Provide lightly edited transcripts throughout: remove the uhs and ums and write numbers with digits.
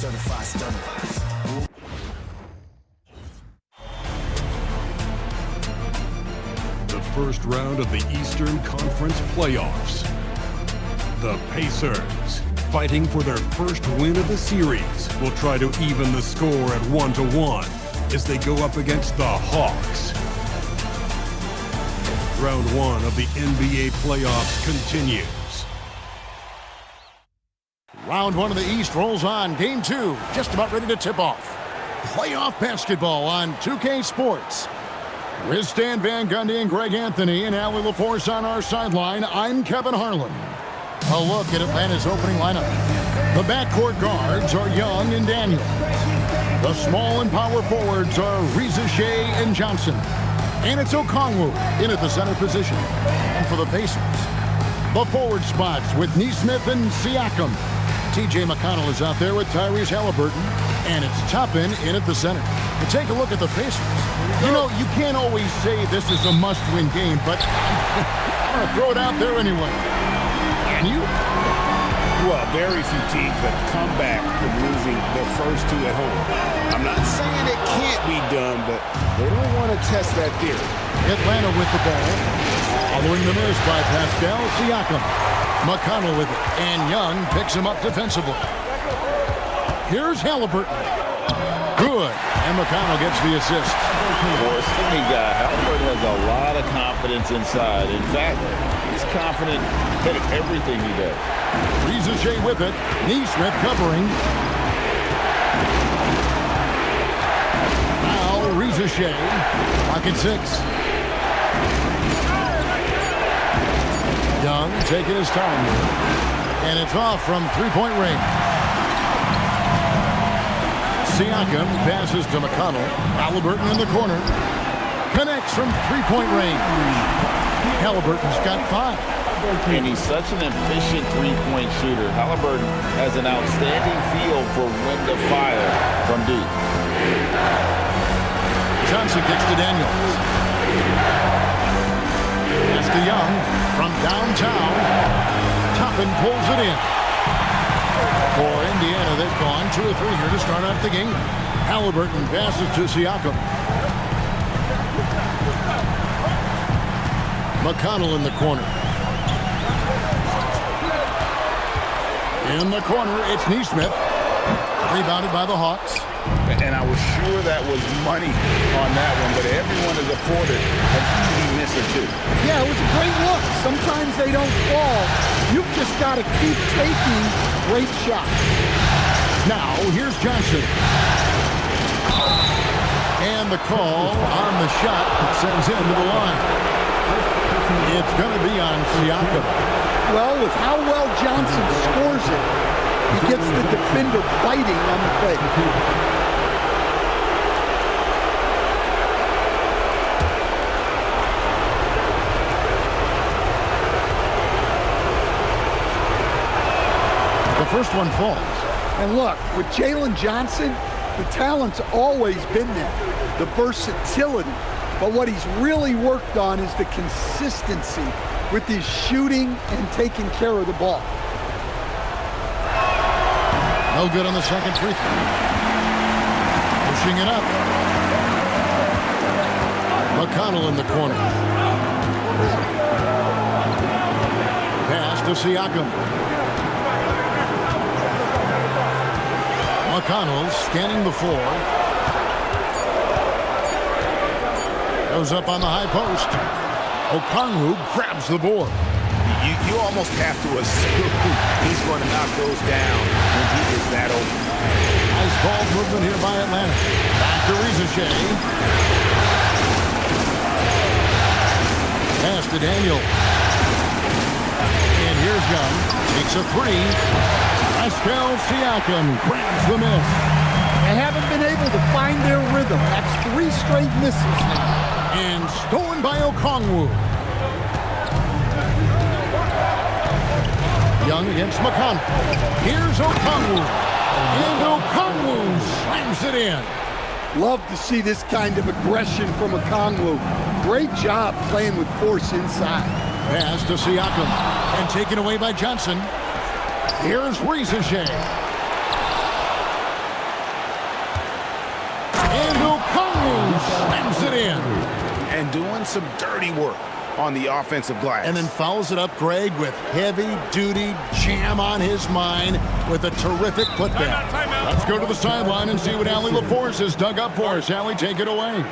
certified stunner. The first round of the Eastern Conference playoffs. The Pacers, fighting for their first win of the series, will try to even the score at 1-1 as they go up against the Hawks. Round 1 of the NBA playoffs continues. Round 1 of the East rolls on. Game 2, just about ready to tip off. Playoff basketball on 2K Sports. With Stan Van Gundy and Greg Anthony and Allie LaForce on our sideline, I'm Kevin Harlan. A look at Atlanta's opening lineup. The backcourt guards are Young and Daniel. The small and power forwards are Reza Shea and Johnson. And it's Okongwu in at the center position. And for the Pacers, the forward spots with Naismith and Siakam. TJ McConnell is out there with Tyrese Halliburton. And it's Toppin in at the center. And take a look at the Pacers. You know, you can't always say this is a must-win game, but I'm going to throw it out there anyway. And you? Well, very few teams have come back from losing their first 2 at home. I'm not saying it can't be done, but they don't want to test that theory. Atlanta with the ball. Following the miss by Pascal Siakam. McConnell with it, and Young picks him up defensively. Here's Halliburton. Good, and McConnell gets the assist. For a skinny guy, Halliburton has a lot of confidence inside. In fact, he's confident in everything he does. Reza Shea with it. Naismith covering. Now Reza Shea. Pocket 6. Young taking his time here. And it's off from three-point range. Siakam passes to McConnell. Halliburton in the corner. Connects from three-point range. Halliburton's got 5. And he's such an efficient three-point shooter. Halliburton has an outstanding feel for when to fire from deep. Johnson kicks to Daniels. Pass to Young from downtown. Toppin pulls it in. For Indiana, they've gone 2 or 3 here to start out the game. Halliburton passes to Siakam. McConnell in the corner. In the corner, it's Naismith. Rebounded by the Hawks. And I was sure that was money on that one, but everyone is afforded an easy miss or 2. Yeah, it was a great look. Sometimes they don't fall. You've just got to keep taking great shots. Now, here's Johnson. And the call on the shot sends him to the line. It's going to be on Siakam. Well, with how well Johnson scores it, he gets the defender biting on the fake. The first one falls. And look, with Jalen Johnson, the talent's always been there, the versatility. But what he's really worked on is the consistency with his shooting and taking care of the ball. No good on the second free throw. Pushing it up. McConnell in the corner. Pass to Siakam. McConnell scanning the floor. Goes up on the high post. Okongwu grabs the board. You almost have to assume he's going to knock those down when he is that open. Nice ball movement here by Atlanta. Back to Reza Shea. Pass to Daniel. And here's Young. Takes a 3. Pascal Siakam grabs the miss. They haven't been able to find their rhythm. That's 3 straight misses now. And stolen by Okongwu. Young against McConnell. Here's Okongwu. And Okongwu slams it in. Love to see this kind of aggression from Okongwu. Great job playing with force inside. Pass to Siakam. And taken away by Johnson. Here's Reza Shea. Siakam. And Okongwu. And Okongwu slams it in. Love to see this kind of aggression from Okongwu. Great job playing with force inside. Pass to Siakam. And taken away by Johnson. Here's Reza Shea. And taken away by Johnson. Here's Reza Shea. slams it in. And doing some dirty work on the offensive glass. And then fouls it up, Greg, with heavy-duty jam on his mind with a terrific putback. Let's go to the sideline and see what Allie LaForce has dug up for us. Allie, take it away.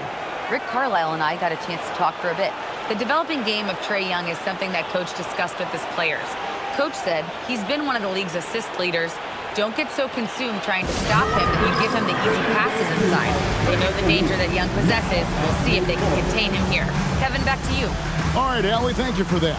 Rick Carlisle and I got a chance to talk for a bit. The developing game of Trae Young is something that Coach discussed with his players. Coach said he's been one of the league's assist leaders. Don't get so consumed trying to stop him that you give him the easy passes inside. They know the danger that Young possesses. We'll see if they can contain him here. Kevin, back to you. All right, Allie, thank you for that.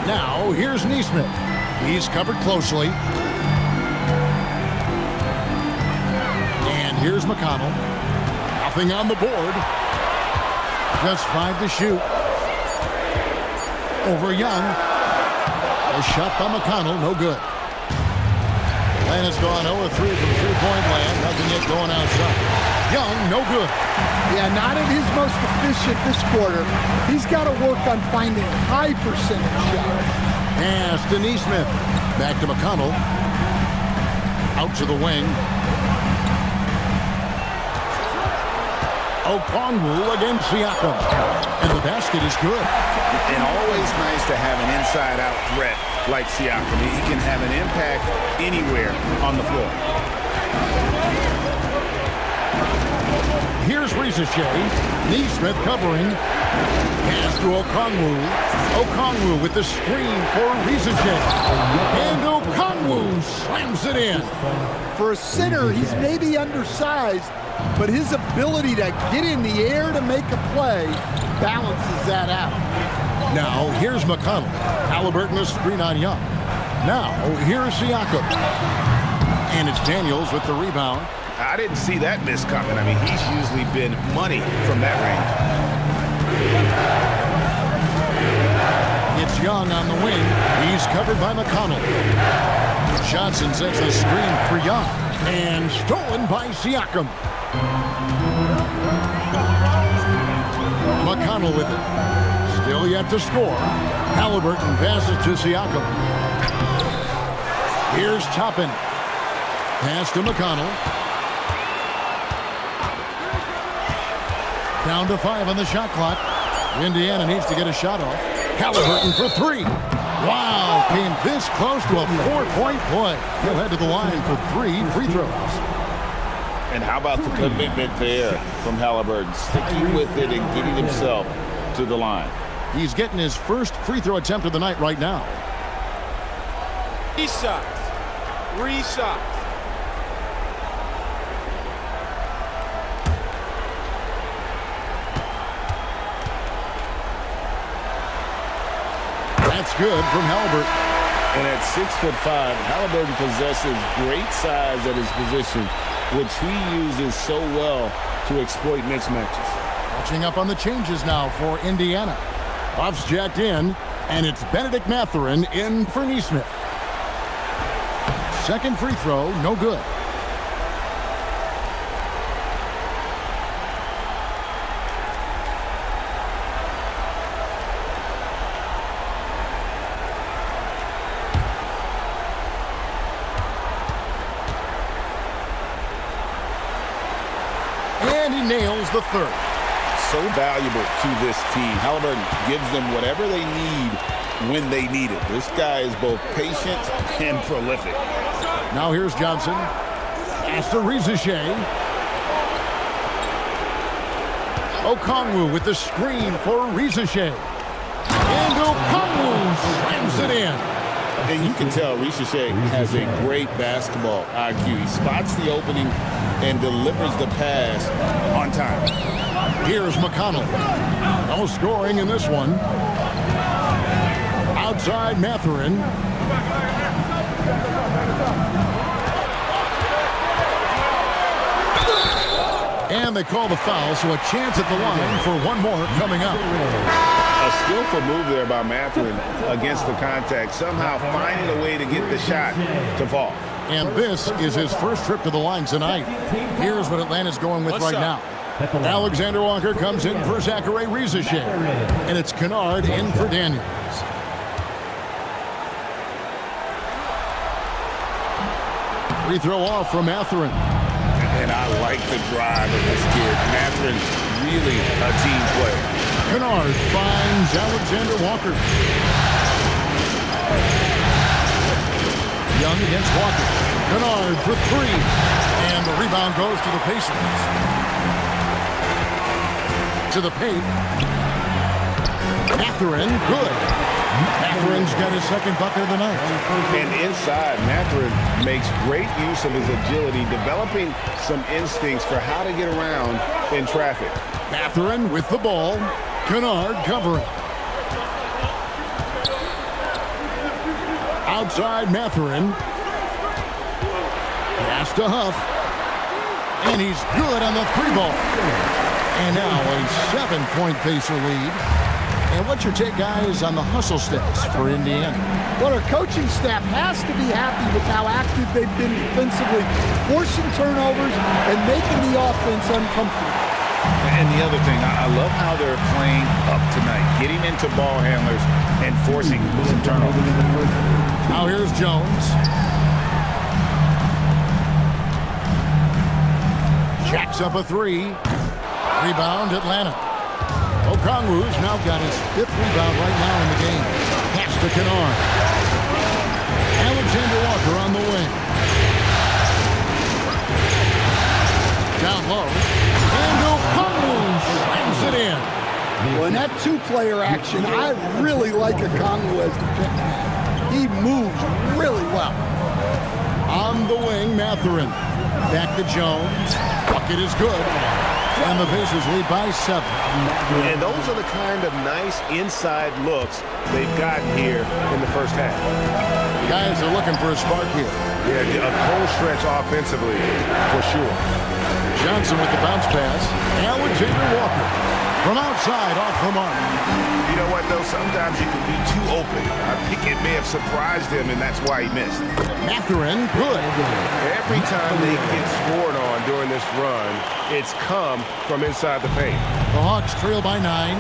Now, here's Naismith. He's covered closely. And here's McConnell. Nothing on the board. Just 5 to shoot. Over Young. A shot by McConnell, no good. Atlanta's gone 0-3 from three-point land. Nothing yet going outside. Young, no good. Yeah, not at his most efficient this quarter. He's got to work on finding high percentage shots. Pass to Naismith. Back to McConnell. Out to the wing. Okongwu against Siakam. And the basket is good. And always nice to have an inside-out threat like Siakam. He can have an impact anywhere on the floor. Here's Rizichet. Naismith covering. Pass to Okongwu. Okongwu with the screen for Rizichet. And Okongwu slams it in. For a center, he's maybe undersized, but his ability to get in the air to make a play balances that out. Now, here's McConnell. Halliburton a screen on Young. Now, here's Siakam. And it's Daniels with the rebound. I didn't see that miss coming. I mean, he's usually been money from that range. It's Young on the wing. He's covered by McConnell. Johnson sets the screen for Young. And stolen by Siakam. McConnell with it. Still yet to score. Halliburton passes to Siakam. Here's Toppin. Pass to McConnell. Down to 5 on the shot clock. Indiana needs to get a shot off. Halliburton for 3. Wow, came this close to a 4-point play. He'll head to the line for 3 free throws. And how about the commitment there from Halliburton, sticking with it and getting himself to the line. He's getting his first free throw attempt of the night right now. 3 shots. 3 shots. That's good from Halliburton. And at 6'5", Halliburton possesses great size at his position, which he uses so well to exploit mismatches. Catching up on the changes now for Indiana. Buffs jacked in, and it's Benedict Mathurin in for Naismith. Second free throw, no good. is the third. So valuable to this team. Halliburton gives them whatever they need when they need it. This guy is both patient and prolific. Now here's Johnson. Pass to Rizichet. Okongwu with the screen for Rizichet. And Okongwu slams it in. And you can tell Rizichet has a great basketball IQ. He spots the opening and delivers the pass on time. Here's McConnell. No scoring in this one. Outside Mathurin. And they call the foul, so a chance at the line for one more coming up. A skillful move there by Mathurin against the contact, somehow finding a way to get the shot to fall. And this is his first trip to the line tonight. Here's what Atlanta's going with right now. Alexander Walker comes in for Zachary Rizichet. And it's Kennard in for Daniels. Free throw off from Mathurin. And I like the drive of this kid. Mathurin, really a team player. Kennard finds Alexander Walker. Young against Walker. Kennard for three. And the rebound goes to the Pacers. To the paint. Mathurin, good. Mathurin's got his second bucket of the night. And inside, Mathurin makes great use of his agility, developing some instincts for how to get around in traffic. Mathurin with the ball. Kennard covering. Outside Mathurin. Pass to Huff. And he's good on the three ball. And now a 7-point Pacer lead. And what's your take, guys, on the hustle stats for Indiana? Well, our coaching staff has to be happy with how active they've been defensively, forcing turnovers and making the offense uncomfortable. And the other thing, I love how they're playing up tonight, getting into ball handlers and forcing some turnovers. Now here's Jones. Jacks up a three. Rebound, Atlanta. Okongwu's now got his fifth rebound right now in the game. Pass to Kennard. Alexander Walker on the wing. Down low. And Okongwu slams it in. Well, in that two-player action, I really like Okongwu as the pick man. He moves really well. On the wing, Mathurin. Back to Jones. Bucket is good. And the Pacers lead by 7. And those are the kind of nice inside looks they've gotten here in the first half. Guys are looking for a spark here. Yeah, a cold stretch offensively, for sure. Johnson with the bounce pass. Alexander Walker from outside off the mark. You know what, though? Sometimes you can be too open. I think it may have surprised him, and that's why he missed. Mathurin, good. Every time they get scored on during this run, it's come from inside the paint. The Hawks trail by 9.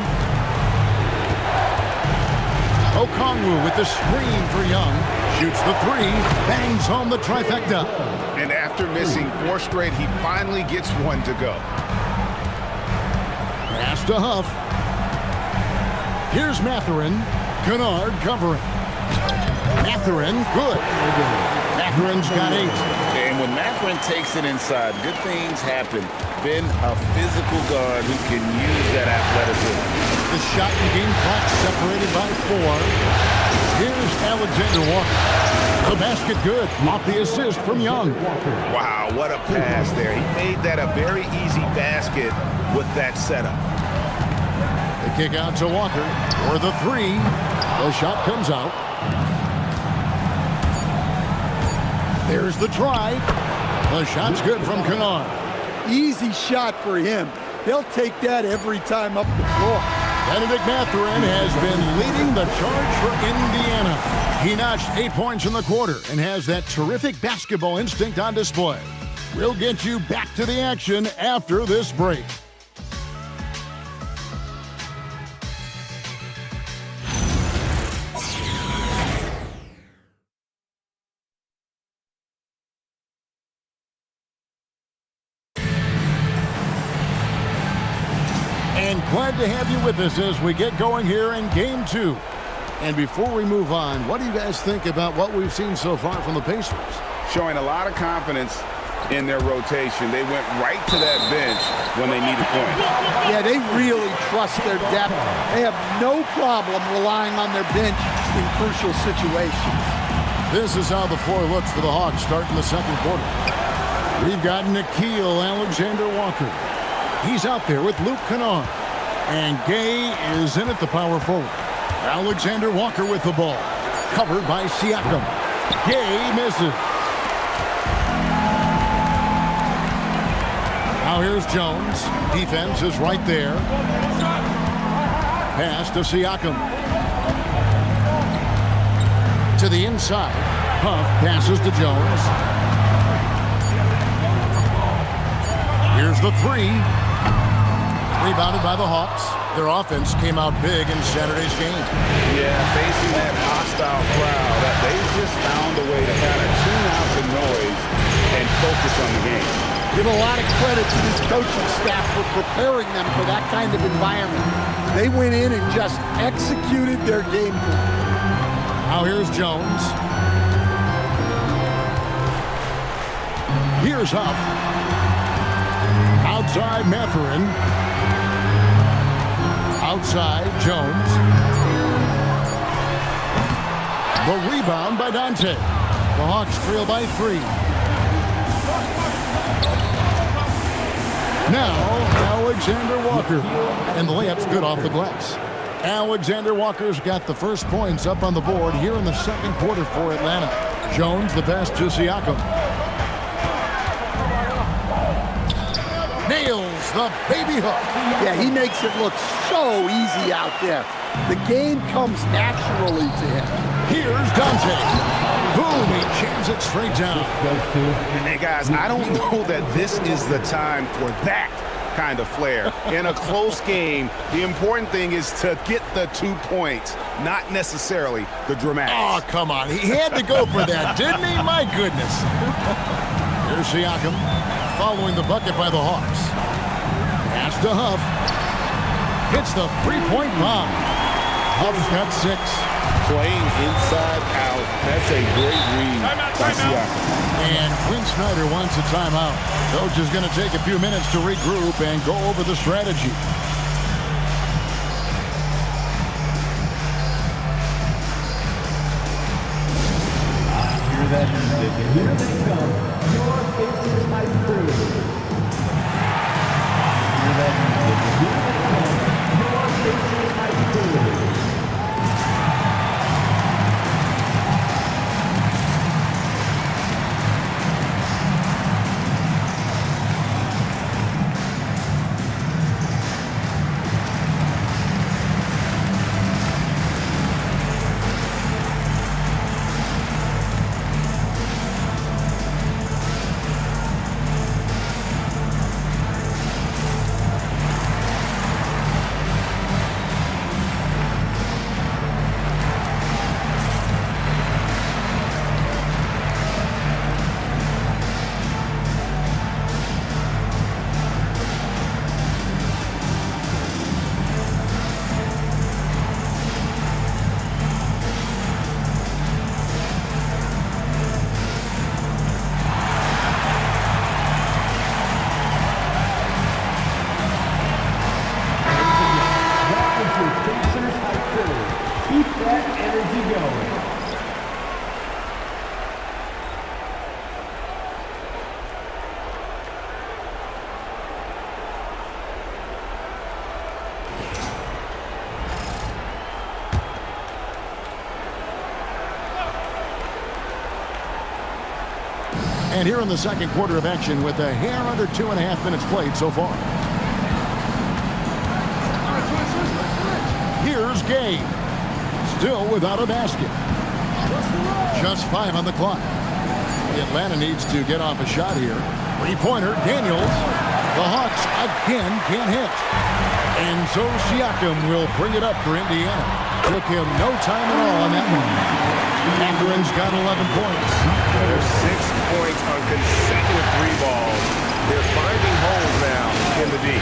Okongwu with the screen for Young. Shoots the three. Bangs home the trifecta. And after missing 4 straight, he finally gets one to go. Pass to Huff. Here's Mathurin. Kennard covering. Mathurin, good. Mathurin's got 8. And when Mathurin takes it inside, good things happen. Been a physical guard who can use that athleticism. The shot and game clock separated by 4. Here's Alexander Walker. The basket good. Off the assist from Young. Wow, what a pass there. He made that a very easy basket with that setup. The kick out to Walker for the 3. The shot comes out. There's the try. The shot's good from Kennard. Easy shot for him. He'll take that every time up the floor. Benedict Mathurin has been leading the charge for Indiana. He notched 8 points in the quarter and has that terrific basketball instinct on display. We'll get you back to the action after this break. glad to have you with us as we get going here in Game 2. And before we move on, what do you guys think about what we've seen so far from the Pacers? Showing a lot of confidence in their rotation. They went right to that bench when they needed points. Yeah, they really trust their depth. They have no problem relying on their bench in crucial situations. This is how the floor looks for the Hawks starting the second quarter. We've got Nickeil Alexander-Walker. He's out there with Luke Kennard. And Gay is in at the power forward. Alexander-Walker with the ball. Covered by Siakam. Gay misses. Now here's Jones. Defense is right there. Pass to Siakam. To the inside. Huff passes to Jones. Here's the three. Rebounded by the Hawks. Their offense came out big in Saturday's game. Yeah, facing that hostile crowd, they just found a way to kind of tune out the noise and focus on the game. Give a lot of credit to this coaching staff for preparing them for that kind of environment. They went in and just executed their game plan. Now here's Jones. Here's Huff. Outside Mathurin. Outside Jones. The rebound by Dante. The Hawks trail by 3. Now, Alexander-Walker. And the layup's good off the glass. Alexander-Walker's got the first points up on the board here in the second quarter for Atlanta. Jones, the pass to Siakam. Nails the baby hook. Yeah, he makes it look so easy out there. The game comes naturally to him. Here's Dante. Boom, he jams it straight down. Hey, guys, I don't know that this is the time for that kind of flair. In a close game, the important thing is to get the 2 points, not necessarily the dramatics. Oh, come on. He had to go for that, didn't he? My goodness. Here's Siakam following the bucket by the Hawks. Pass to Huff. Hits the three-point bomb. Huff's got 6. Playing inside out. That's a great read by Siakam. And Quinn Snyder wants a timeout. Coach is going to take a few minutes to regroup and go over the strategy. Hear that music, and here they come. Your Pacers high crew. Hear that music, and here they come. Your Pacers high crew. And here in the second quarter of action with a hair under 2.5 minutes played so far. Here's Gay. Still without a basket. Just 5 on the clock. Atlanta needs to get off a shot here. Three-pointer, Daniels. The Hawks again can't hit. And so Siakam will bring it up for Indiana. Took him no time at all on that one. Matherin's got 11 points. There's 6 points on consecutive 3 balls. They're finding holes now in the D.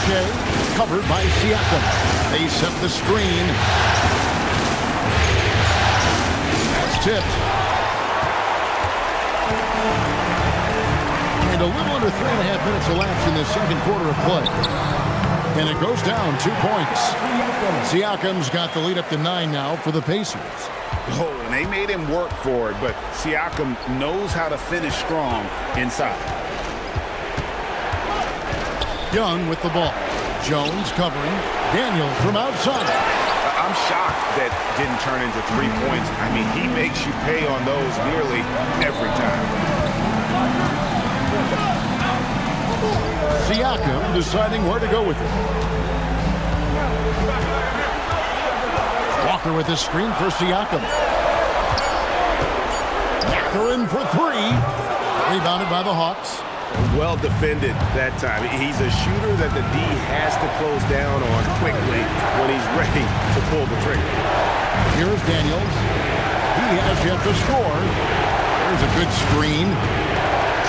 Shea, covered by Siakam. They set the screen. That's tipped. And a little under 3.5 minutes elapsed in the second quarter of play. And it goes down 2 points. Siakam's got the lead up to 9 now for the Pacers. Oh, and they made him work for it, but Siakam knows how to finish strong inside. Young with the ball. Jones covering. Daniels from outside. I'm shocked that didn't turn into 3 points. I mean, he makes you pay on those nearly every time. Siakam deciding where to go with it. Walker with the screen for Siakam. Walker in for 3. Rebounded by the Hawks. Well defended that time. He's a shooter that the D has to close down on quickly when he's ready to pull the trigger. Here's Daniels. He has yet to score. There's a good screen.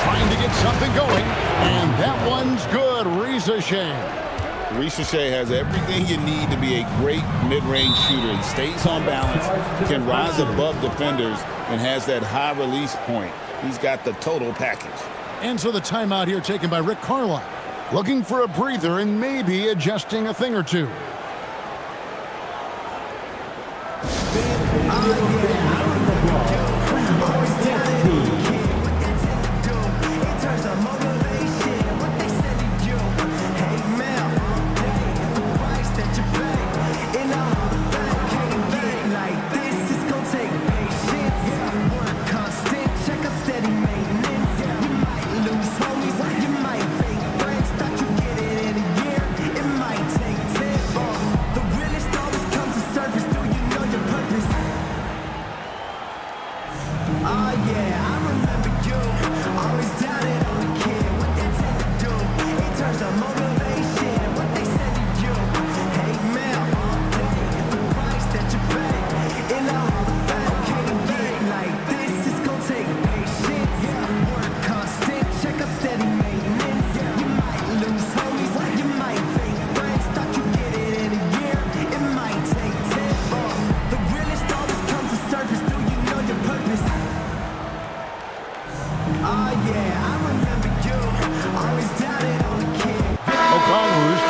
Trying to get something going. And that one's good. Risa Shea. Risa Shea has everything you need to be a great mid-range shooter. He stays on balance, can rise above defenders, and has that high release point. He's got the total package. And so the timeout here taken by Rick Carlisle. Looking for a breather and maybe adjusting a thing or two.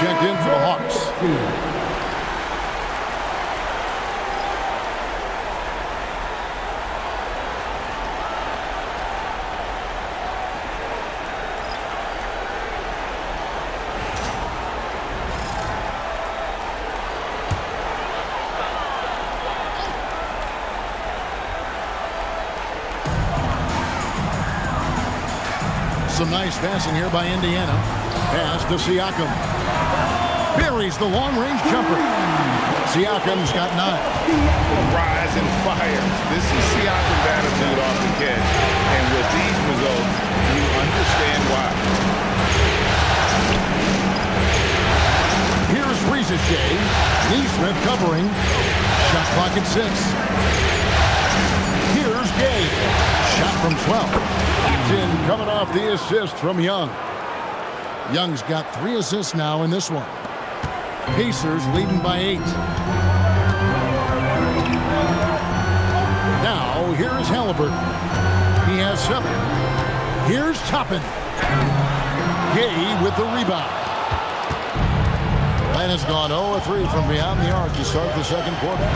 Checked in for the Hawks. Some nice passing here by Indiana. Pass to Siakam. Buries the long-range jumper. Siakam's got 9. Rise and fire. This is Siakam's attitude off the catch. And with these results, you understand why. Here's Risa Shea. Naismith covering. Shot clock at 6. Here's Gay. Shot from 12. That's in, coming off the assist from Young. Young's got 3 assists now in this one. Pacers leading by 8. Now, here's Halliburton. He has 7. Here's Toppin. Gay with the rebound. Atlanta's gone 0-3 from beyond the arc to start the second quarter.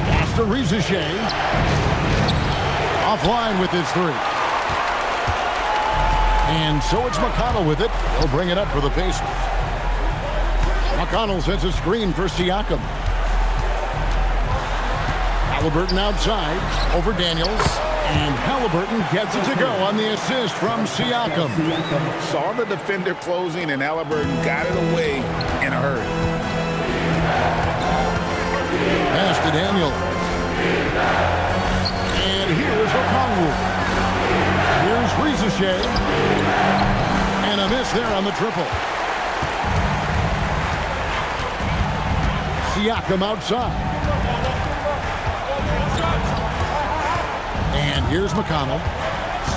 Pass to Risa Shea. Offline with his 3. And so it's McConnell with it. He'll bring it up for the Pacers. McConnell sets a screen for Siakam. Halliburton outside over Daniels. And Halliburton gets it to go on the assist from Siakam. Saw the defender closing, and Halliburton got it away in a hurry. Pass to Daniels. And here's Okongwu. Here's Risa Shea. And a miss there on the triple. Siakam outside. And here's McConnell.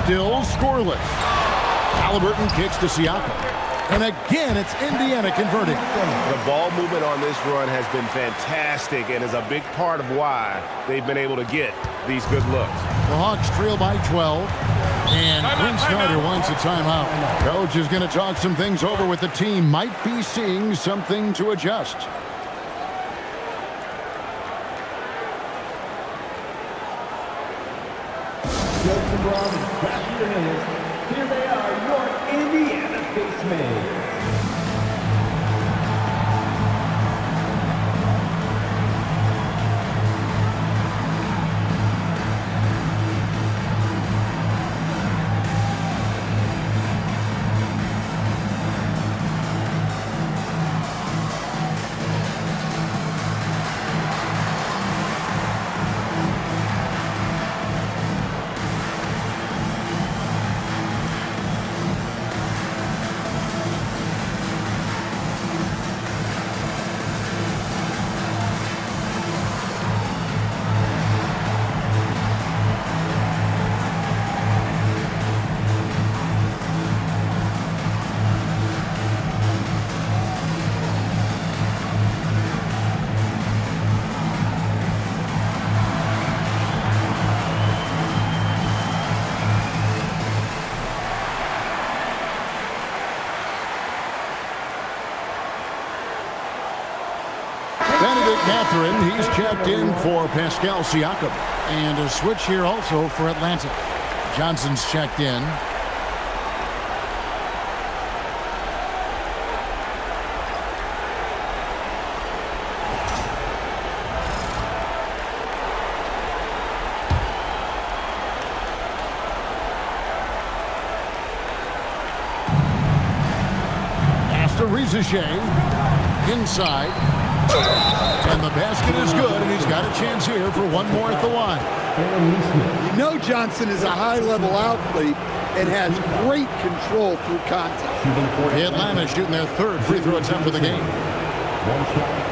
Still scoreless. Halliburton kicks to Siakam. And again, it's Indiana converting. The ball movement on this run has been fantastic and is a big part of why they've been able to get these good looks. The Hawks trail by 12. And Quinn Snyder wants a timeout. Coach is going to talk some things over with the team. Might be seeing something to adjust. Jayson Tatum, back your hands. Here they are, your Indiana basemen. Catherine, he's checked in for Pascal Siakam. And a switch here also for Atlanta. Johnson's checked in. Pass to Rizichet. Inside. And the basket is good, and he's got a chance here for one more at the line. You know Johnson is a high-level athlete and has great control through contact. Atlanta shooting their third free throw attempt of the game. One shot.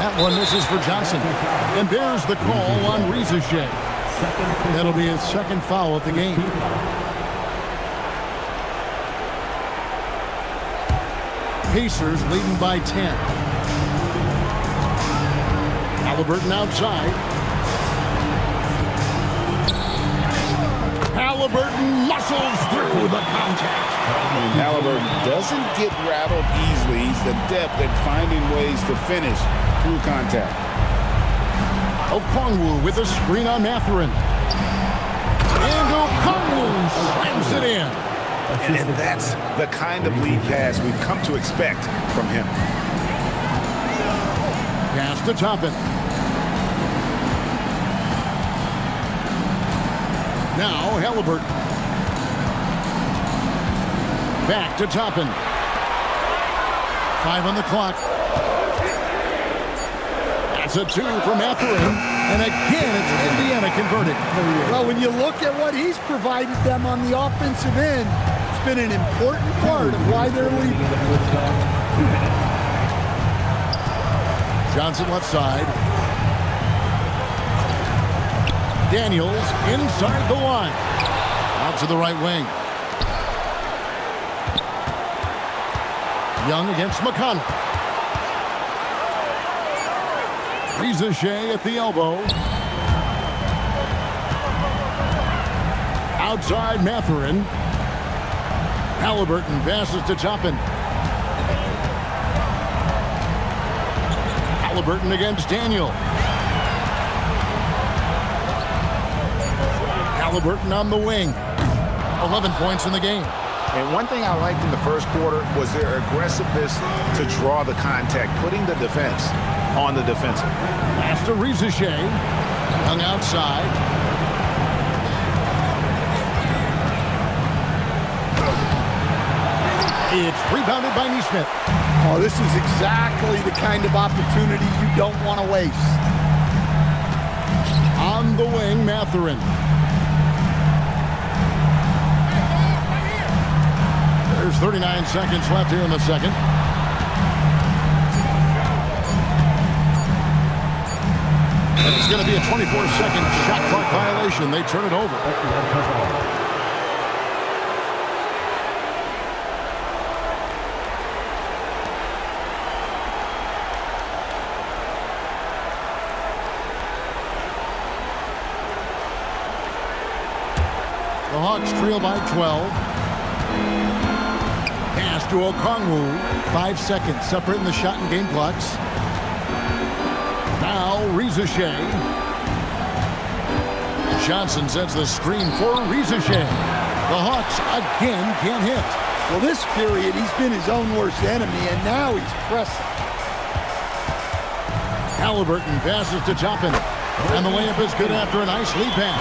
That one misses for Johnson. And there's the call on Rizichet. That'll be his second foul of the game. Pacers leading by 10. Halliburton outside. Halliburton muscles through the contact. And Halliburton doesn't get rattled easily. He's the depth at finding ways to finish through contact. Okongwu with a screen on Mathurin. And Okongwu slams it in. And that's the kind of lead pass we've come to expect from him. Pass to Toppin. Now Halliburton. Back to Toppin. 5 on the clock. That's a 2 from Mathurin. And again, it's Indiana converted. Well, when you look at what he's provided them on the offensive end, it's been an important part of why they're leading. Johnson left side. Daniels inside the line. Out to the right wing. Young against McConnell. Rizichet at the elbow. Outside Mathurin. Halliburton passes to Toppin. Halliburton against Daniel. Halliburton on the wing. 11 points in the game. And one thing I liked in the first quarter was their aggressiveness to draw the contact, putting the defense on the defensive. Pass to Rizichet. Young outside. It's rebounded by Naismith. Oh, this is exactly the kind of opportunity you don't want to waste. On the wing, Mathurin. There's 39 seconds left here in the second. And it's going to be a 24-second shot clock violation. They turn it over. The Hawks trail by 12. Pass to Okongwu. 5 seconds separating the shot and game clocks. Now Rizashea. Johnson sets the screen for Rizashea. The Hawks again can't hit. Well, this period, he's been his own worst enemy, and now he's pressing. Halliburton passes to Toppin. And the layup is good after a nice lead pass.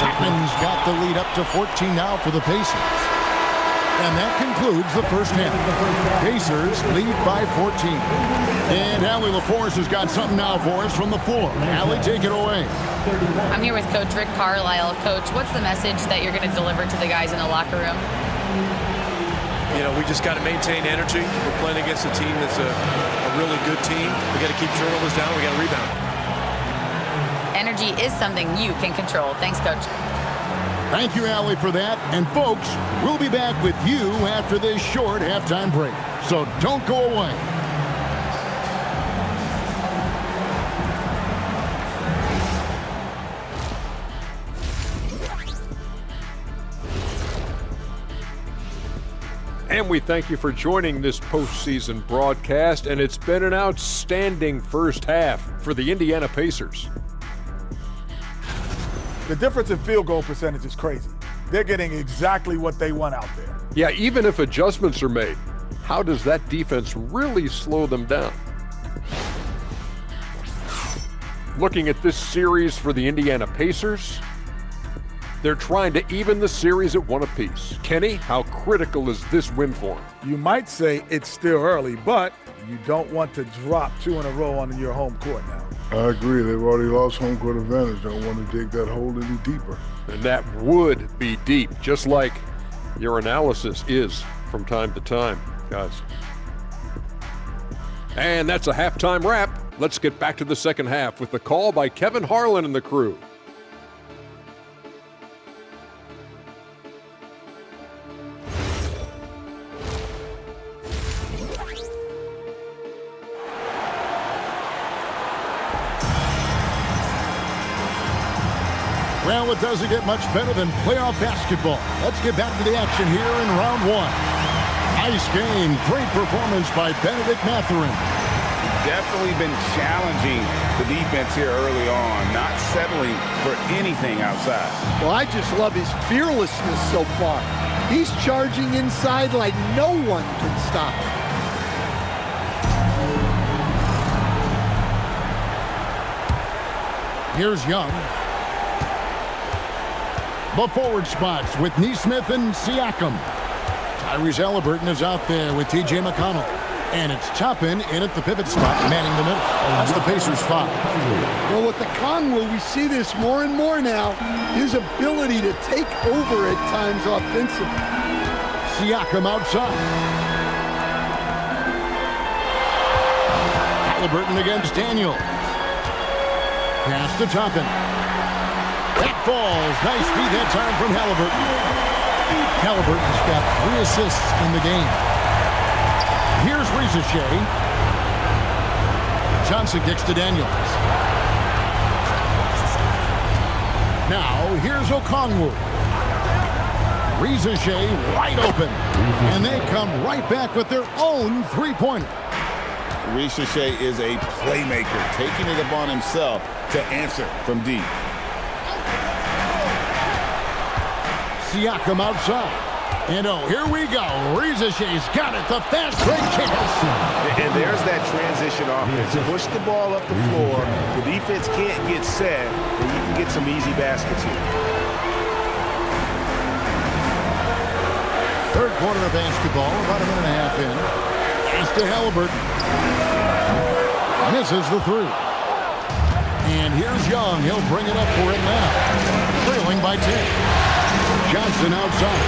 Toppin's got the lead up to 14 now for the Pacers. And that concludes the first half. Pacers lead by 14. And Allie LaForce has got something now for us from the floor. Allie, take it away. I'm here with Coach Rick Carlisle. Coach, what's the message that you're going to deliver to the guys in the locker room? You know, we just got to maintain energy. We're playing against a team that's a really good team. We got to keep turnovers down. We got to rebound. Energy is something you can control. Thanks, Coach. Thank you, Allie, for that. And, folks, we'll be back with you after this short halftime break. So don't go away. And we thank you for joining this postseason broadcast, and it's been an outstanding first half for the Indiana Pacers. The difference in field goal percentage is crazy. They're getting exactly what they want out there. Yeah, even if adjustments are made, how does that defense really slow them down? Looking at this series for the Indiana Pacers, they're trying to even the series at one apiece. Kenny, how critical is this win for them? You might say it's still early, but you don't want to drop 2 in a row on your home court now. I agree. They've already lost home court advantage. Don't want to dig that hole any deeper. And that would be deep, just like your analysis is from time to time, guys. And that's a halftime wrap. Let's get back to the second half with the call by Kevin Harlan and the crew. Well, it doesn't get much better than playoff basketball. Let's get back to the action here in round one. Nice game. Great performance by Benedict Mathurin. Definitely been challenging the defense here early on, not settling for anything outside. Well, I just love his fearlessness so far. He's charging inside like no one can stop him. Here's Young. The forward spots with Naismith and Siakam. Tyrese Halliburton is out there with T.J. McConnell. And it's Toppin in at the pivot spot, manning the middle. That's the Pacers' foul. Well, with the Okongwu, we see this more and more now. His ability to take over at times offensively. Siakam outside. Halliburton against Daniels. Pass to Toppin. That falls. Nice feed that time from Halliburton. Halliburton's got 3 assists in the game. Here's Rizashea. Johnson kicks to Daniels. Now, here's Okongwu. Rizashea wide open. And they come right back with their own three-pointer. Rizashea is a playmaker, taking it upon himself to answer from deep. Siakam outside. And oh, here we go. Rizashea's got it. The fast break kick. And there's that transition offense. Push the ball up the floor. The defense can't get set, and you can get some easy baskets here. Third quarter of basketball, about a minute and a half in. Pass to Halliburton. Misses the three. And here's Young. He'll bring it up for Atlanta. Trailing by 10. Johnson outside.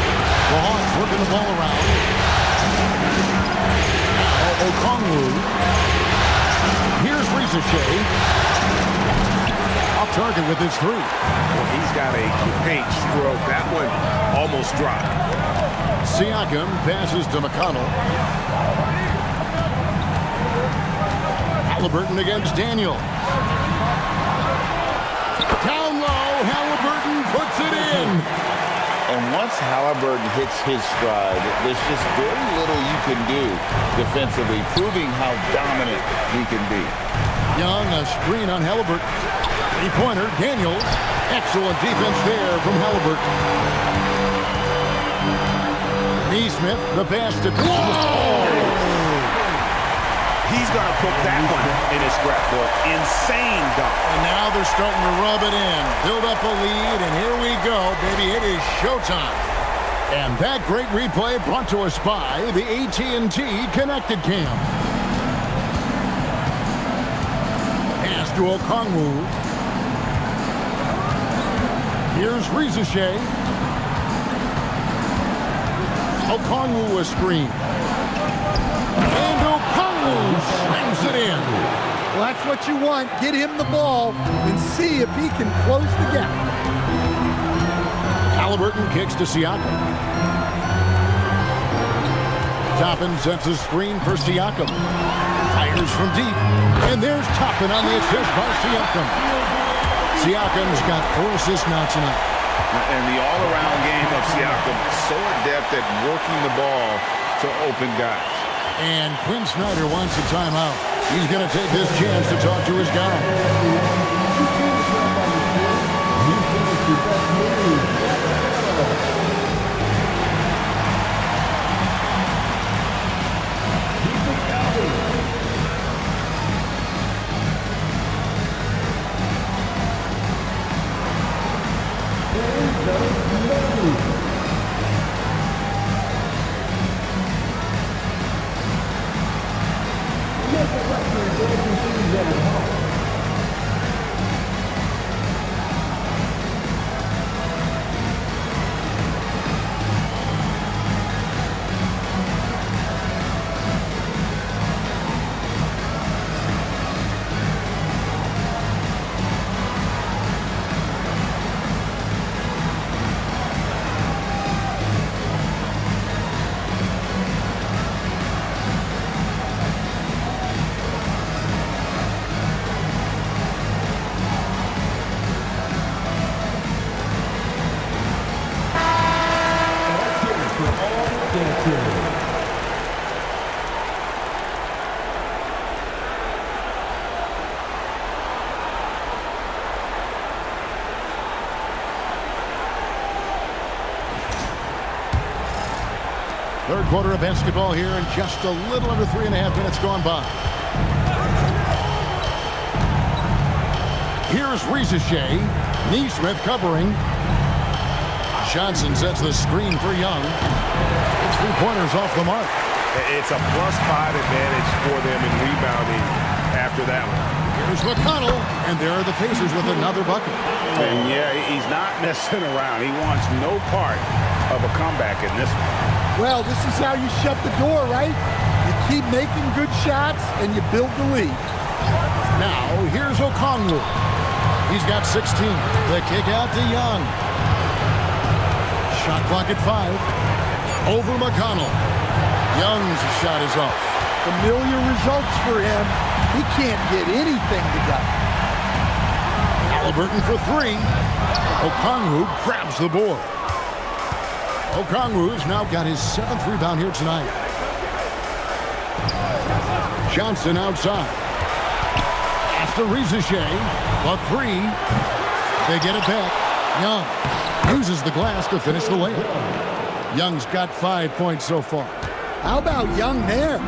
The Hawks working the ball around. Okongwu. Here's Rizashea. Off target with his three. Well, he's got a paint stroke. That one almost dropped. Siakam passes to McConnell. Halliburton against Daniel. Down low, Halliburton puts it in. And once Halliburton hits his stride, there's just very little you can do defensively, proving how dominant he can be. Young, a screen on Halliburton. Three-pointer, Daniels. Excellent defense there from Halliburton. Naismith, the pass to... Whoa! He's going to put that one in his scrapbook. Insane dunk. And now they're starting to rub it in. Build up a lead, and here we go, baby. It is showtime. And that great replay brought to us by the AT&T Connected Cam. Pass to Okongwu. Here's Rizeshe. Okongwu a screen. And Okongwu slams it in. Well, that's what you want. Get him the ball and see if he can close the gap. Halliburton kicks to Siakam. Toppin sets a screen for Siakam. Fires from deep. And there's Toppin on the assist by Siakam. Siakam's got 4 assists now tonight. And the all-around game of Siakam, so adept at working the ball to open guys. And Quinn Snyder wants a timeout. He's going to take this chance to talk to his guy. Third quarter of basketball here, and just a little under 3.5 minutes gone by. Here's Rizeshe. Naismith covering. Johnson sets the screen for Young. 3-pointers off the mark. It's a +5 advantage for them in rebounding after that one. Here's McConnell, and there are the Pacers with another bucket. And yeah, he's not messing around. He wants no part of a comeback in this one. Well, this is how you shut the door, right? You keep making good shots, and you build the lead. Now, here's Okongwu. He's got 16. The kick out to Young. Shot clock at 5. Over McConnell. Young's shot is off. Familiar results for him. He can't get anything together. Halliburton for 3. Okongwu grabs the board. Okongwu's now got his 7th rebound here tonight. Johnson outside. After Rizeshe, a 3. They get it back. Young uses the glass to finish the layup. Young's got 5 points so far. How about Young there?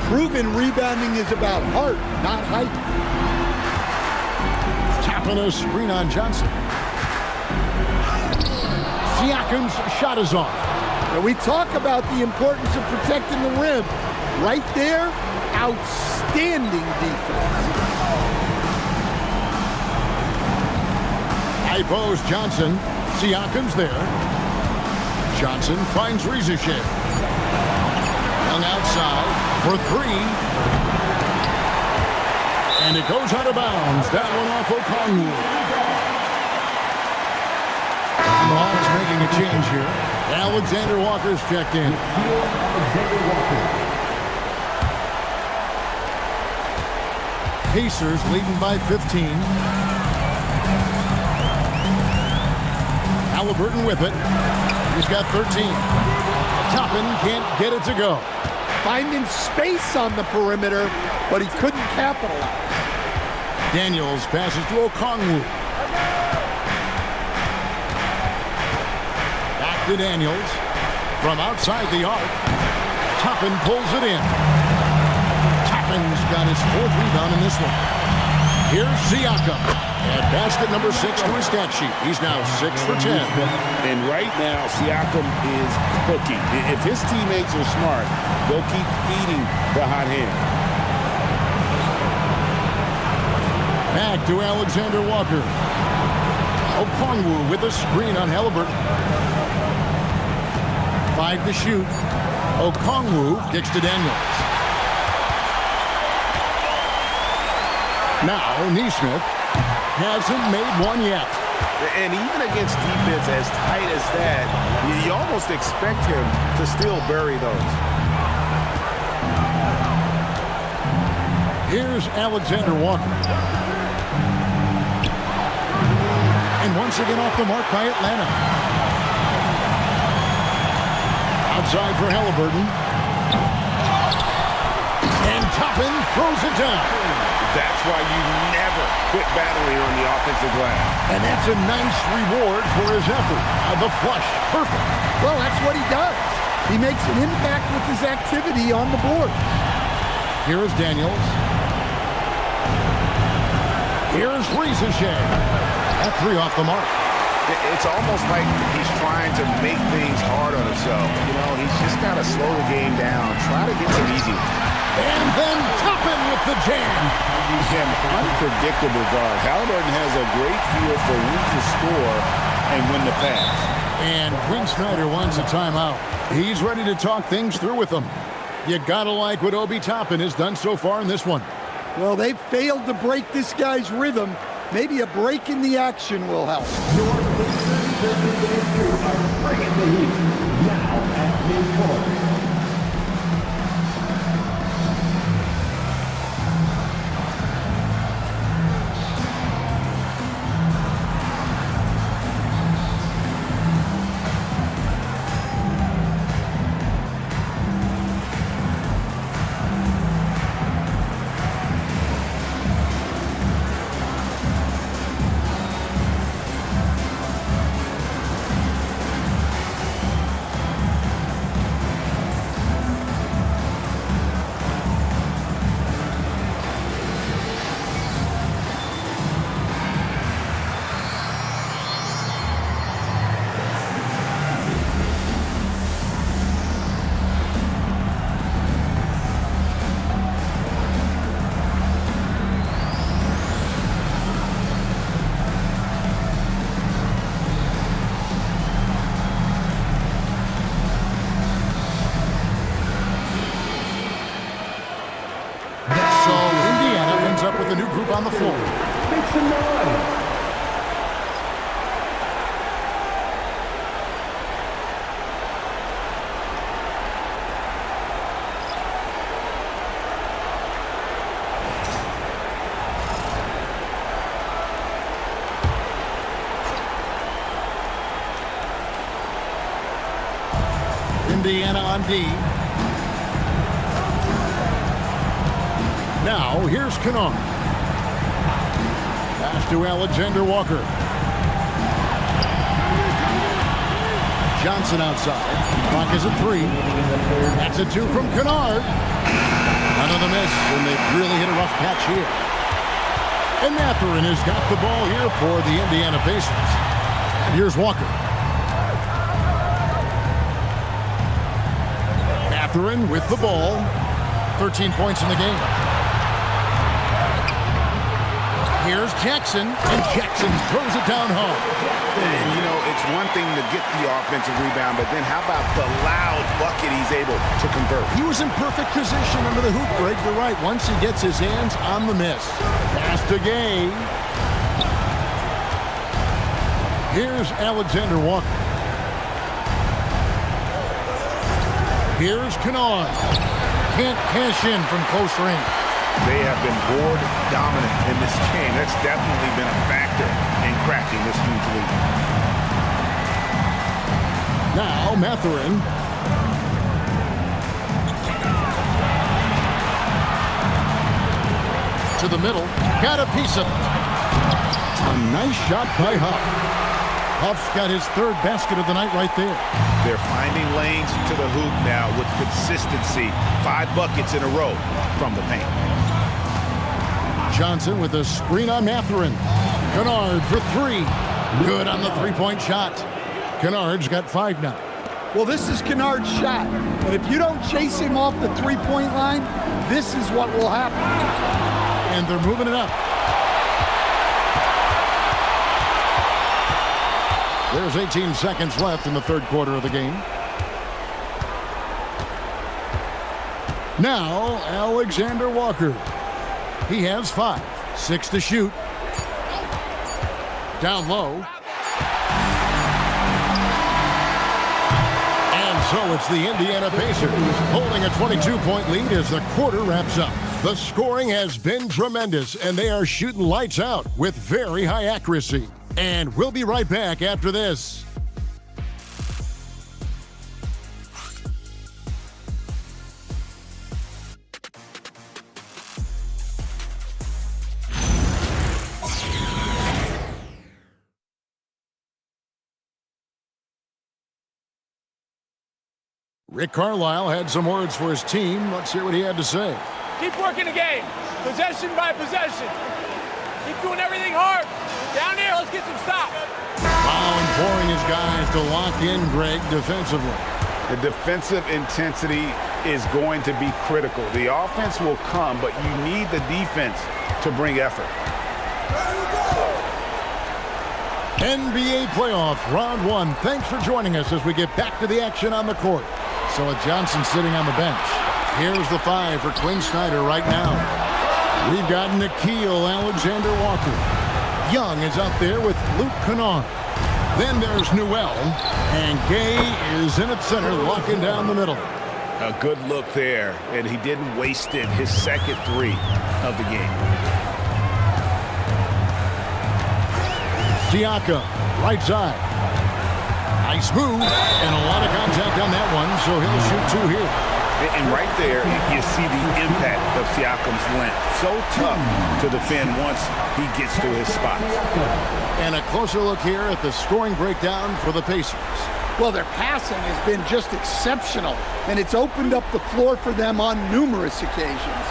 Proven rebounding is about heart, not height. Tapping a screen on Johnson. Siakam's shot is off. Now we talk about the importance of protecting the rim. Right there, outstanding defense. High post Johnson. Siakam's there. Johnson finds Rizeshe. Young outside for 3. And it goes out of bounds. That one off Okongwu. And the Hawks making a change here. Alexander Walker's checked in. Alexander Walker. Pacers leading by 15. Halliburton with it. He's got 13. Toppin can't get it to go. Finding space on the perimeter, but he couldn't capitalize. Daniels passes to Okongwu. Back to Daniels. From outside the arc. Toppin pulls it in. Toppin's got his 4th rebound in this one. Here's Siakam. And basket number 6 to his stat sheet. He's now 6 for 10. And right now, Siakam is cooking. If his teammates are smart, they'll keep feeding the hot hand. Back to Alexander Walker. Okongwu with a screen on Halliburton. 5 to shoot. Okongwu kicks to Daniels. Now, Naismith hasn't made one yet. And even against defense as tight as that, you almost expect him to still bury those. Here's Alexander Walker. And once again off the mark by Atlanta. Outside for Halliburton. And Toppin throws it down. That's why you never quit battling on the offensive glass. And that's a nice reward for his effort. The flush, perfect. Well, that's what he does. He makes an impact with his activity on the board. Here's Daniels. Here's Rieseshay. That 3 off the mark. It's almost like he's trying to make things hard on himself. You know, he's just got to slow the game down, try to get some easy. And then Toppin with the jam. Some unpredictable guard. Halliburton has a great feel for when to score and when to pass. And Quinn Snyder wants a timeout. He's ready to talk things through with them. You gotta like what Obi Toppin has done so far in this one. Well, they've failed to break this guy's rhythm. Maybe a break in the action will help. Your Pacers are bringing the heat. Now at midcourt. The new group on the floor. Make some noise. Indiana on D. Now, here's Kennard. Pass to Alexander Walker. Johnson outside. Clock is at 3. That's a 2 from Kennard. Another miss, and they've really hit a rough patch here. And Mathurin has got the ball here for the Indiana Pacers. And here's Walker. Mathurin with the ball. 13 points in the game. Here's Jackson, and Jackson throws it down hard. And, you know, it's one thing to get the offensive rebound, but then how about the loud bucket he's able to convert? He was in perfect position, and the to the hoop, Greg. You're right. Once he gets his hands on the miss. Pass to Gay. Here's Alexander Walker. Here's Kennard. Can't cash in from close range. They have been board dominant in this game. That's definitely been a factor in cracking this huge lead. Now Mathurin. To the middle. Got a piece of it. A nice shot by Huff. Huff's got his third basket of the night right there. They're finding lanes to the hoop now with consistency. 5 buckets in a row from the paint. Johnson with a screen on Mathurin. Kennard for 3. Good on the three-point shot. Kennard's got 5 now. Well, this is Kennard's shot. And if you don't chase him off the three-point line, this is what will happen. And they're moving it up. There's 18 seconds left in the third quarter of the game. Now, Alexander Walker. He has 5. 6 to shoot. Down low. And so it's the Indiana Pacers holding a 22-point lead as the quarter wraps up. The scoring has been tremendous, and they are shooting lights out with very high accuracy. And we'll be right back after this. Rick Carlisle had some words for his team. Let's hear what he had to say. Keep working the game, possession by possession. Keep doing everything hard. Down here, let's get some stops. Wow, imploring his guys to lock in, Greg, defensively. The defensive intensity is going to be critical. The offense will come, but you need the defense to bring effort. NBA playoff, round 1. Thanks for joining us as we get back to the action on the court. So with Johnson sitting on the bench. Here's the 5 for Quinn Snyder right now. We've got Nikhil Alexander Walker. Young is out there with Luke Kennard. Then there's Newell. And Gay is in at center, locking down the middle. A good look there, and he didn't waste it. His second 3 of the game. Siakam, right side. Nice move, and a lot of contact on that one, so he'll shoot 2 here. And right there, you see the impact of Siakam's length. So tough to defend once he gets to his spot. And a closer look here at the scoring breakdown for the Pacers. Well, their passing has been just exceptional, and it's opened up the floor for them on numerous occasions.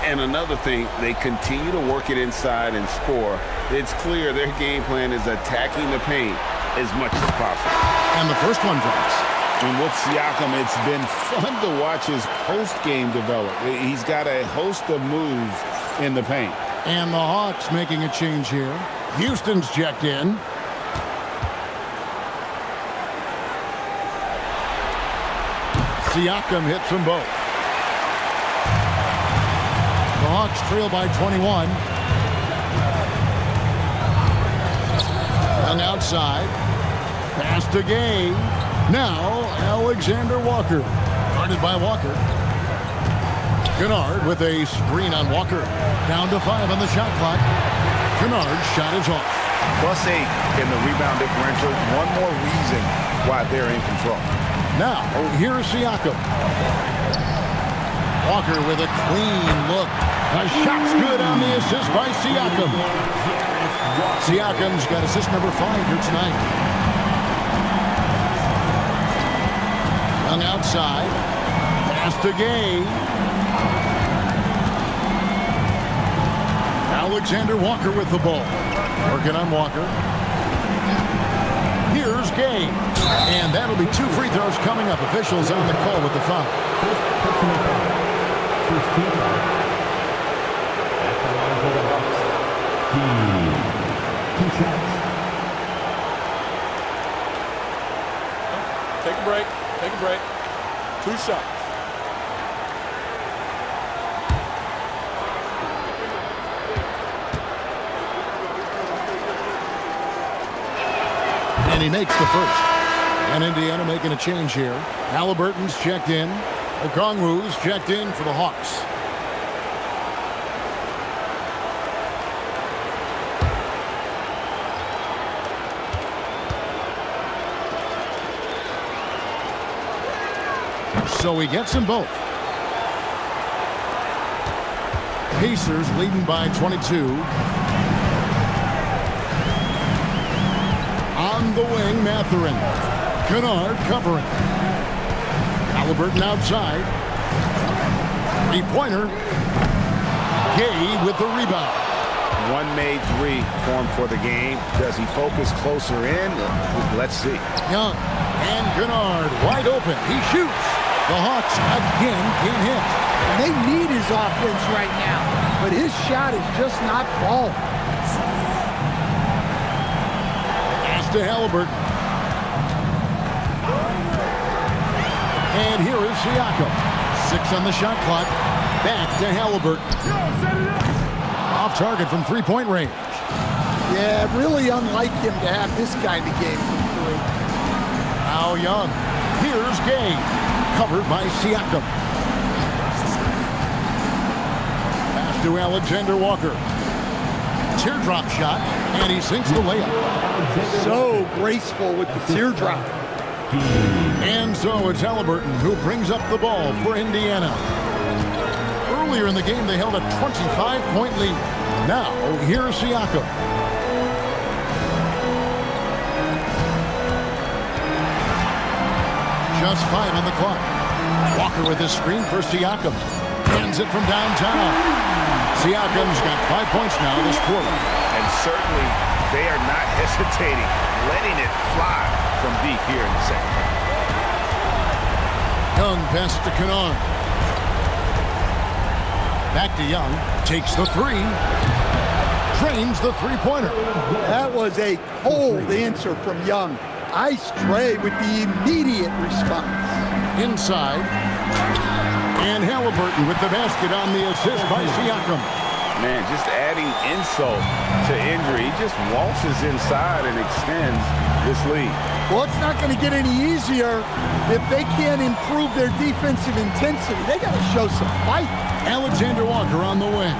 And another thing, they continue to work it inside and score. It's clear their game plan is attacking the paint as much as possible. And the first one drops. And with Siakam, it's been fun to watch his post-game develop. He's got a host of moves in the paint. And the Hawks making a change here. Houston's checked in. Siakam hits them both. The Hawks trail by 21. And outside. Pass to Gay. Now, Alexander Walker. Guarded by Walker. Kennard with a screen on Walker. Down to 5 on the shot clock. Kennard's shot is off. +8 in the rebound differential. One more reason why they're in control. Now, here's Siakam. Walker with a clean look. A shot's good on the assist by Siakam. Siakam's got assist number 5 here tonight. Young outside. Pass to Gay. Alexander Walker with the ball. Working on Walker. Here's Gay. And that'll be 2 free throws coming up. Officials on the call with the foul. First team foul. At the line for the Bucks. 2 shots. Take a break. Take a break. 2 shots. And he makes the first. And Indiana making a change here. Halliburton's checked in. Okongwu's checked in for the Hawks. So he gets them both. Pacers leading by 22. On the wing, Mathurin. Kennard covering. Halliburton outside. Three-pointer. Gay with the rebound. One made three formed for the game. Does he focus closer in? Let's see. Young and Kennard wide open. He shoots. The Hawks again can't hit. And they need his offense right now, but his shot is just not falling. Pass to Halliburton. And here is Siakam. 6 on the shot clock. Back to Halliburton. Off target from three-point range. Yeah, really unlike him to have this kind of game from three. Now Young. Here's Gay. Covered by Siakam. Pass to Alexander Walker. Teardrop shot, and he sinks the layup. So graceful with the teardrop. And so it's Halliburton who brings up the ball for Indiana. Earlier in the game, they held a 25-point lead. Now, here's Siakam. Just 5 on the clock. Walker with his screen for Siakam. Hands it from downtown. Siakam's got 5 points now this quarter. And certainly they are not hesitating, letting it fly from deep here in the second half. Young passes to Kennard. Back to Young. Takes the three. Drains the three-pointer. That was a cold answer from Young. Ice tray with the immediate response. Inside. And Halliburton with the basket on the assist by Siakam. Man, just adding insult to injury. He just waltzes inside and extends this lead. Well, it's not going to get any easier if they can't improve their defensive intensity. They got to show some fight. Alexander Walker on the wing.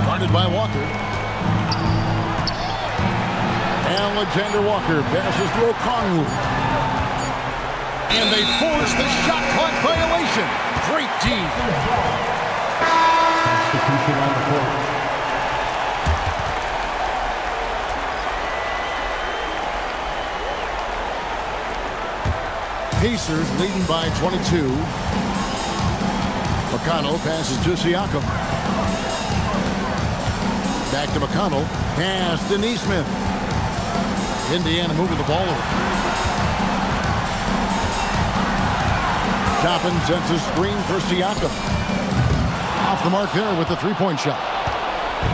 Guarded by Walker. Alexander Walker passes to Okongwu. And they force the shot clock violation. Great team. Substitution on the court. Pacers leading by 22. McConnell passes to Siakam. Back to McConnell. Pass to Naismith. Indiana moving the ball over. Toppin sets a screen for Siakam. Off the mark there with the three-point shot.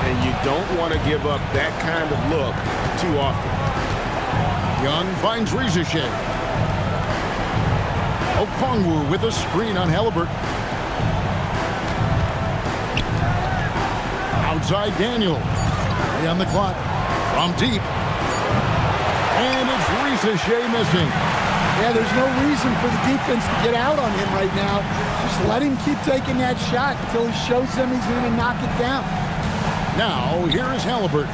And you don't want to give up that kind of look too often. Young finds Rizichet. Okongwu with a screen on Halliburton. Outside Daniel. 3 on the clock. From deep. And it's Rizichet missing. Yeah, there's no reason for the defense to get out on him right now. Just let him keep taking that shot until he shows them he's going to knock it down. Now, here is Halliburton.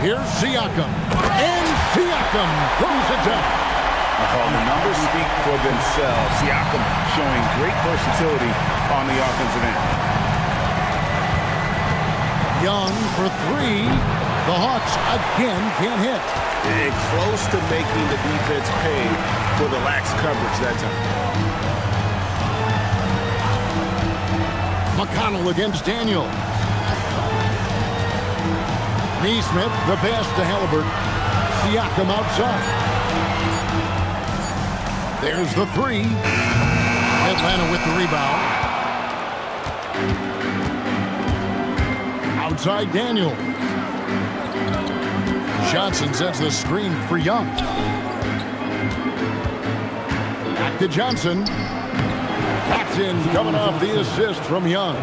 Here's Siakam. And Siakam throws it down. The numbers speak for themselves. Siakam showing great versatility on the offensive end. Young for 3. The Hawks again can't hit. And close to making the defense pay for the lax coverage that time. McConnell against Daniel. Naismith, the pass to Halliburton. Siakam outside. There's the 3. Atlanta with the rebound. Outside Daniel. Johnson sets the screen for Young. Back to Johnson. That's in, coming off the assist from Young.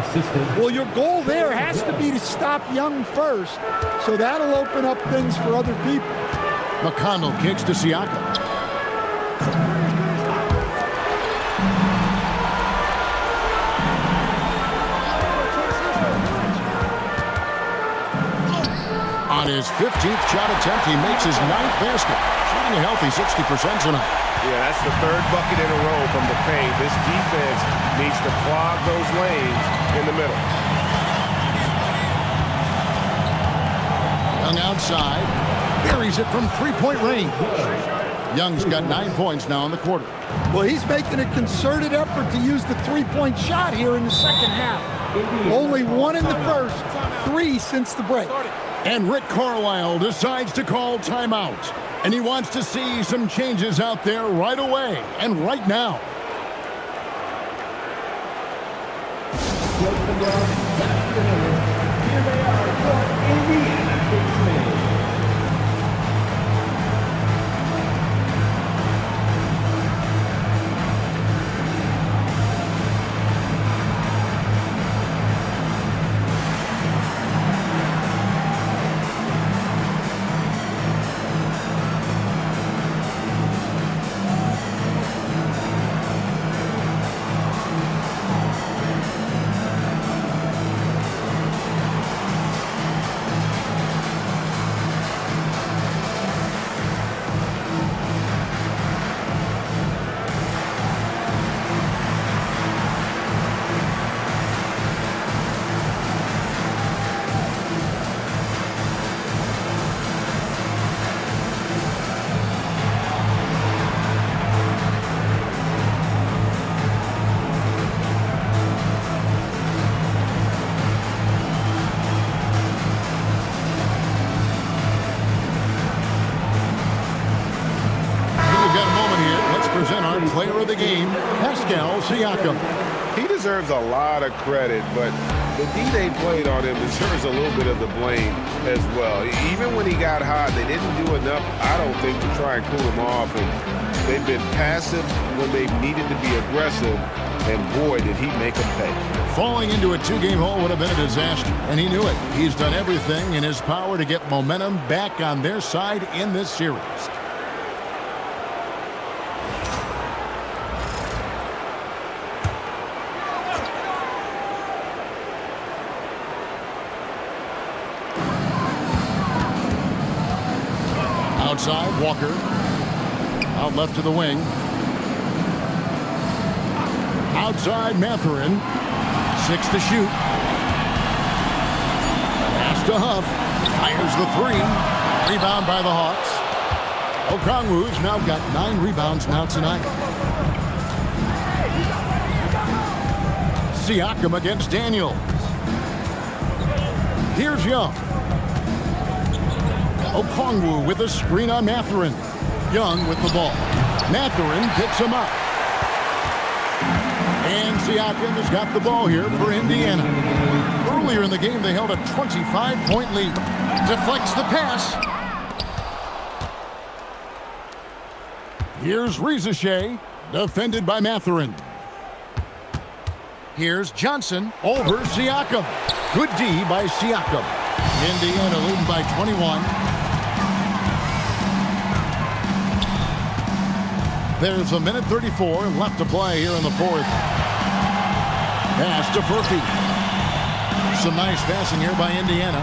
Well, your goal there has to be to stop Young first, so that'll open up things for other people. McConnell kicks to Siakam. On his 15th shot attempt, he makes his 9th basket, shooting a healthy 60% tonight. Yeah, that's the 3rd bucket in a row from the paint. This defense needs to clog those lanes in the middle. Young outside, buries it from three-point range. Young's got 9 points now in the quarter. Well, he's making a concerted effort to use the three-point shot here in the second half. Only 1 in the first, 3 since the break. And Rick Carlisle decides to call timeout. And he wants to see some changes out there right away and right now. Here they are, your Indiana Pacers. Player of the game, Pascal Siakam. He deserves a lot of credit, but the D they played on him deserves a little bit of the blame as well. Even when he got hot, they didn't do enough, I don't think, to try and cool him off. And they've been passive when they needed to be aggressive, and boy, did he make them pay. Falling into a 2-game hole would have been a disaster, and he knew it. He's done everything in his power to get momentum back on their side in this series. Outside, Walker. Out left to the wing. Outside, Mathurin. 6 to shoot. Pass to Huff. Fires the 3. Rebound by the Hawks. Okongwu's now got 9 rebounds now tonight. Siakam against Daniels. Here's Young. Okongwu with a screen on Mathurin. Young with the ball. Mathurin picks him up. And Siakam has got the ball here for Indiana. Earlier in the game, they held a 25-point lead. Deflects the pass. Here's Rizichet, defended by Mathurin. Here's Johnson over Siakam. Good D by Siakam. Indiana leading by 21. There's a minute 34 left to play here in the fourth. Pass to Furphy. Some nice passing here by Indiana.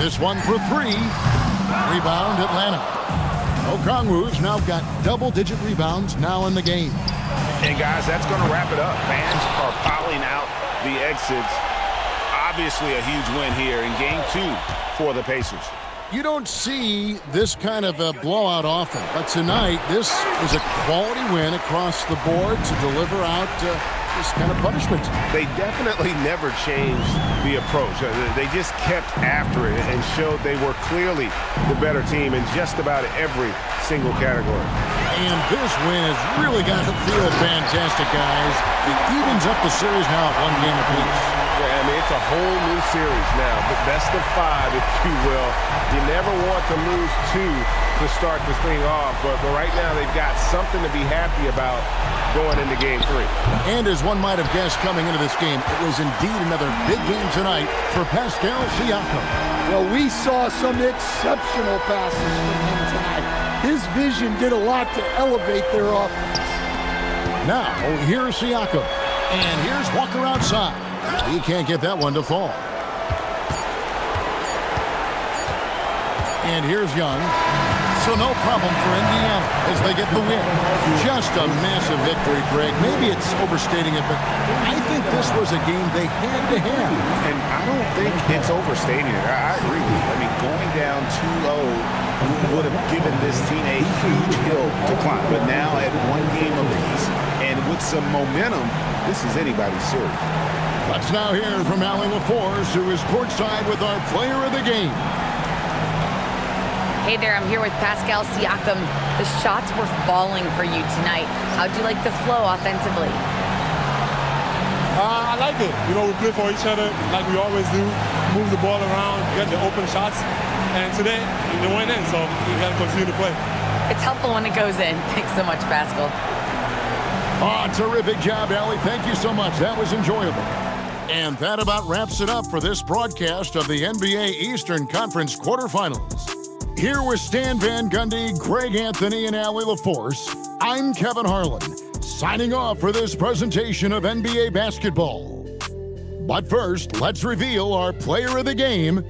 This one for 3. Rebound Atlanta. Okongwu's now got double-digit rebounds now in the game. And guys, that's going to wrap it up. Fans are piling out the exits. Obviously a huge win here in game 2 for the Pacers. You don't see this kind of a blowout often, but tonight this is a quality win across the board to deliver out this kind of punishment. They definitely never changed the approach. They just kept after it and showed they were clearly the better team in just about every single category. And this win has really got to feel fantastic, guys. It evens up the series now at 1 game apiece. Yeah, I mean, it's a whole new series now. The best of 5, if you will. You never want to lose 2 to start this thing off, but right now they've got something to be happy about going into Game 3. And as one might have guessed coming into this game, it was indeed another big game tonight for Pascal Siakam. Well, we saw some exceptional passes from him tonight. His vision did a lot to elevate their offense. Now, here's Siakam. And here's Walker outside. He can't get that one to fall. And here's Young. So no problem for Indiana as they get the win. Just a massive victory, Greg. Maybe it's overstating it, but I think this was a game they had to have. And I don't think it's overstating it. I agree with you. I mean, going down 2-0 would have given this team a huge hill to climb. But now at 1 game apiece and with some momentum, this is anybody's series. Let's now hear from Allie LaForce, who is courtside with our player of the game. Hey there, I'm here with Pascal Siakam. The shots were falling for you tonight. How'd you like the flow offensively? I like it. You know, we play for each other like we always do. Move the ball around, get the open shots. And today, it went in, so we got to continue to play. It's helpful when it goes in. Thanks so much, Pascal. Oh, terrific job, Allie. Thank you so much. That was enjoyable. And that about wraps it up for this broadcast of the NBA Eastern Conference quarterfinals. Here with Stan Van Gundy, Greg Anthony, and Allie LaForce, I'm Kevin Harlan, signing off for this presentation of NBA basketball. But first, let's reveal our player of the game,